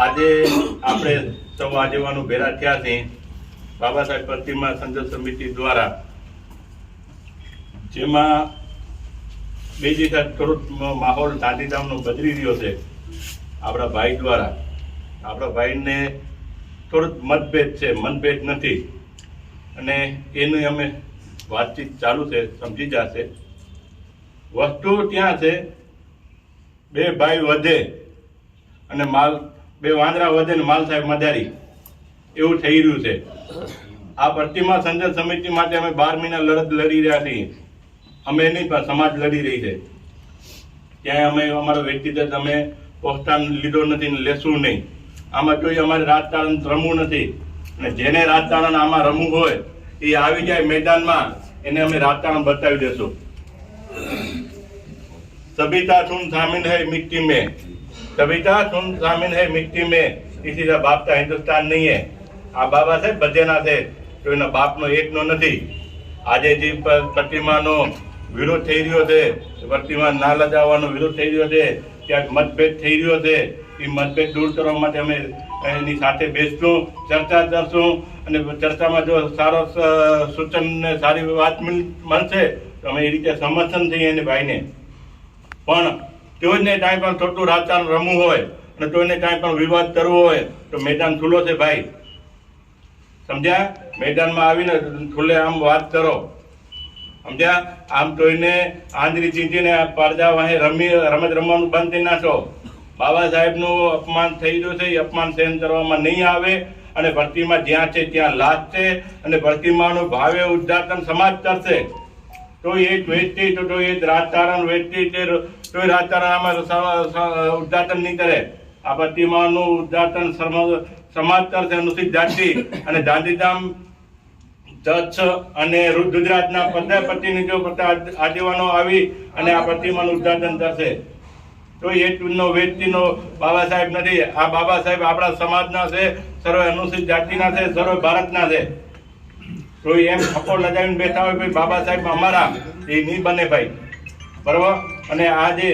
આજે આપણે સૌ આગેવાનો ભેગા થયા છે બાબા સાહેબ પ્રતિમા સંઘર્ષ સમિતિ દ્વારા, જેમાં બીજી સાથે થોડોક માહોલ ગાંધીધામનો બદલી રહ્યો છે. આપણા ભાઈ દ્વારા આપણા ભાઈને થોડુંક મતભેદ છે, મનભેદ નથી, અને એની અમે વાતચીત ચાલુ છે, સમજી જશે. વસ્તુ ત્યાં છે, બે ભાઈ વધે અને માલ, બે વાંદરા વધે ને માલ સાહેબ મદારી, એવું થઈ રહ્યું છે. આ પ્રતિમા સંઘર્ષ સમિતિ માટે અમે 12 મહિના લડત લડી રહ્યા છીએ. અમે નહીં પણ સમાજ લડી રહી છે. ત્યાં અમે અમારો વ્યક્તિગત અમે પ્રોત્સાહન લીધો નથી ને લેશું નહીં. આમાં કોઈ અમારે રાજકારણ રમવું નથી, અને જેને રાજકારણ આમાં રમવું હોય એ આવી જાય મેદાનમાં, એને અમે રાજકારણ બતાવી દેશું. सभीता सुन शामिल है मिट्टी में, सभीता सुन शामिल है मिट्टी में, इसी का बाप का हिंदुस्तान नहीं है. આ બાબા સાહેબ બધેના છે, તો એના બાપનો એકનો નથી. આજે જે પ્રતિમાનો વિરોધ થઈ રહ્યો છે, પ્રતિમા ના લગાવવાનો વિરોધ થઈ રહ્યો છે, ક્યાંક મતભેદ થઈ રહ્યો છે, એ મતભેદ દૂર કરવા માટે અમે એની સાથે બેસશું, ચર્ચા કરશું, અને ચર્ચામાં જો સારો સૂચન ને સારી વાત મળશે તો અમે એ રીતે સમર્થન થઈએ એને ભાઈને. પણ કોઈને કાંઈ પણ થોડું રાજકારણ રમવું હોય અને કોઈને કાંઈ પણ વિવાદ કરવો હોય તો મેદાન ખુલ્લો છે ભાઈ, સમજ્યા? મેદાનમાં આવીને ખુલ્લે આમ વાત કરો, સમજ્યા? આમ કોઈને આંધળી ચીંચીને પડદા વાહે રમત રમવાનું બંધ કરી નાખો. બાબા સાહેબનું અપમાન થઈ રહ્યું છે, એ અપમાન સહન કરવામાં નહીં આવે, અને પ્રતિમા જ્યાં છે ત્યાં લાગશે, અને પ્રતિમાનું ભાવે ઉદ્ઘાટન સમાજ કરશે. તો એ વ્યક્તિ તો એ રાજકારણ વ્યક્તિ તો રાજકારણ આમાં ઉદ્ઘાટન નહીં કરે. આ પ્રતિમાનું ઉદ્ઘાટન સમાજ કરશે, અનુસૂચિત જાતિ અને ગાંધીધામ કચ્છ અને ગુજરાતના બધા પ્રતિનિધિઓ, આગેવાનો આવી અને આ પ્રતિમાનું ઉદ્ઘાટન કરશે. તો એ નો વ્યક્તિનો બાબા સાહેબ નથી. આ બાબા સાહેબ આપણા સમાજના છે, સર્વ અનુસૂચિત જાતિના છે, સર્વ ભારતના છે. તો એમ થપ્પો લગાવીને બેઠા હોય ભાઈ બાબા સાહેબ અમારા, એ નહીં બને ભાઈ, બરાબર? અને આજે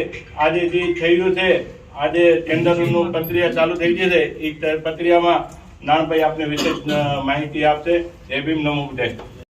જે થઈ રહ્યું છે, આજે ટેન્ડરનું પ્રક્રિયા ચાલુ થઈ ગઈ છે, એ પ્રક્રિયામાં નાનભાઈ આપને વિશેષ માહિતી આપશે. જય ભીમ, નમો બુદ્ધાય.